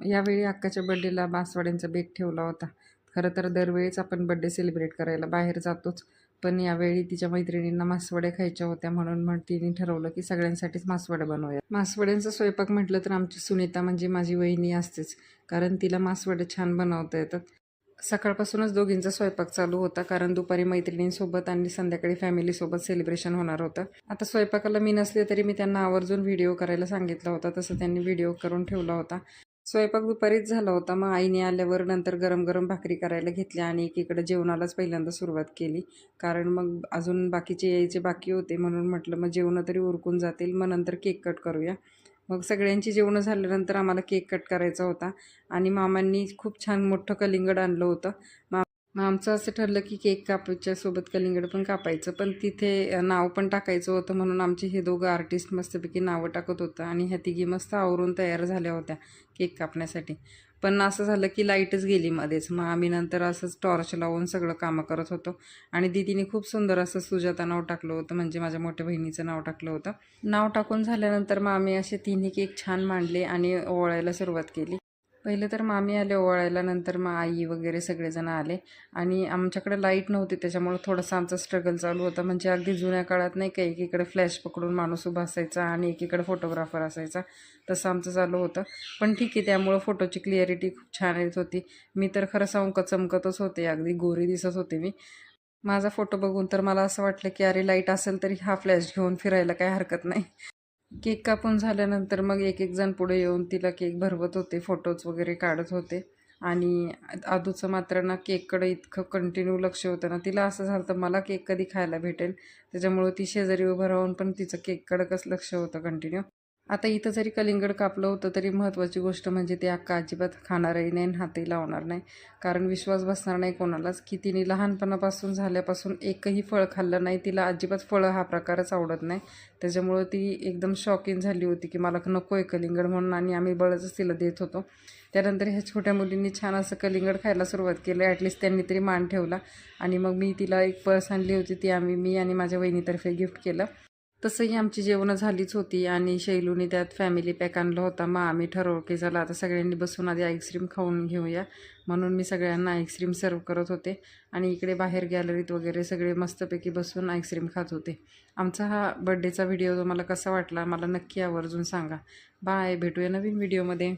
यावेळी अक्काच्या बड्डेला बासवड्यांचा बेत ठेवला होता. खरं तर दरवेळीच आपण बड्डे सेलिब्रेट करायला बाहेर जातोच, पण यावेळी तिच्या मैत्रिणींना मासवड्या खायच्या होत्या, म्हणून मग तिने ठरवलं की सगळ्यांसाठीच मासवड्या बनवूया. मासवड्यांचा स्वयंपाक म्हटलं तर आमची सुनीता म्हणजे माझी वहिनी असतेच, कारण तिला मासवडे छान बनवता येतात. सकाळपासूनच दोघींचा स्वयंपाक चालू होता, कारण दुपारी मैत्रिणींसोबत आणि संध्याकाळी फॅमिलीसोबत सेलिब्रेशन होणार होतं. आता स्वयंपाकाला मी नसले तरी मी त्यांना आवर्जून व्हिडिओ करायला सांगितला होता, तसं त्यांनी व्हिडिओ करून ठेवला होता. स्वयंपाक दुपारीच झाला होता. मग आईने आल्यावर नंतर गरम गरम भाकरी करायला घेतल्या आणि एकीकडे जेवणालाच पहिल्यांदा सुरुवात केली, कारण मग अजून बाकीचे यायचे बाकी होते, म्हणून म्हटलं मग जेवणं तरी उरकून जातील, मग नंतर केक कट करूया. मग सगळ्यांची जेवणं झाल्यानंतर आम्हाला केक कट करायचा होता आणि मामांनी खूप छान मोठं कलिंगड आणलं होतं. मग आमचं असं ठरलं की केक कापायच्या सोबत कलिंगड पण कापायचं, पण तिथे नाव पण टाकायचं होतं, म्हणून आमचे हे दोघं आर्टिस्ट मस्तपैकी नावं टाकत होतं आणि ह्या तिघी मस्त आवरून तयार झाल्या होत्या केक कापण्यासाठी. पण असं झालं की लाईटच गेली मध्येच. मग आम्ही नंतर असंच टॉर्च लावून सगळं कामं करत होतो आणि दीदीने खूप सुंदर असं सुजाता नाव टाकलं होतं, म्हणजे माझ्या मोठ्या बहिणीचं नाव टाकलं होतं. नाव टाकून झाल्यानंतर मग आम्ही असे तिन्ही केक छान मांडले आणि ओवाळायला सुरुवात केली. पहिले तर मामी आले ओवाळायला, नंतर मग आई वगैरे सगळेजण आले आणि आमच्याकडे लाईट नव्हती, त्याच्यामुळे थोडंसं आमचं स्ट्रगल चालू होतं. म्हणजे अगदी जुन्या काळात नाही का, एकीकडे फ्लॅश पकडून माणूस उभा असायचा आणि एकीकडे फोटोग्राफर असायचा, तसं आमचं चालू होतं. पण ठीक आहे, त्यामुळं फोटोची क्लिअरिटी खूप छान येत होती. मी तर खरं सांगू चमकतच होते, अगदी गोरी दिसत होते मी. माझा फोटो बघून तर मला असं वाटलं की अरे लाईट असेल तरी हा फ्लॅश घेऊन फिरायला काही हरकत नाही. केक कापून झाल्यानंतर मग एक एक जण पुढे येऊन तिला केक भरवत होते, फोटोज वगैरे काढत होते. आणि आदूचं मात्र ना केककडे इतकं कंटिन्यू लक्ष होतं ना, तिला असं झालं तर मला केक कधी खायला भेटेल, त्याच्यामुळं ती शेजारी उभं राहून पण तिचं केककडंच लक्ष होतं कंटिन्यू. आता इथं जरी कलिंगड कापलं होतं तरी महत्त्वाची गोष्ट म्हणजे ते अक्का अजिबात खाणारही नाही आणि हातही लावणार नाही, कारण विश्वास बसणार नाही कोणालाच की तिने लहानपणापासून झाल्यापासून एकही फळ खाल्लं नाही. तिला अजिबात फळं हा प्रकारच आवडत नाही, त्याच्यामुळं ती एकदम शॉकिंग झाली होती की मला नको आहे कलिंगड म्हणून, आणि आम्ही बळच तिला देत होतो. त्यानंतर ह्या छोट्या मुलींनी छान असं कलिंगड खायला सुरुवात केली, ॲटलिस्ट त्यांनी तरी मान ठेवला. आणि मग मी तिला एक पर्स आणली होती, ती मी आणि माझ्या वहिनीतर्फे गिफ्ट केलं. तसंही आमची जेवणं झालीच होती आणि शैलूने त्यात फॅमिली पॅक आणलं होता. मग आम्ही ठरवलं की चला आता सगळ्यांनी बसून आधी आईस्क्रीम खाऊन घेऊया, म्हणून मी सगळ्यांना आईस्क्रीम सर्व करत होते आणि इकडे बाहेर गॅलरीत वगैरे सगळे मस्तपैकी बसून आईस्क्रीम खात होते. आमचा हा बड्डेचा व्हिडिओ तुम्हाला कसा वाटला मला नक्की आवर्जून सांगा. बाय, भेटूया नवीन व्हिडिओमध्ये.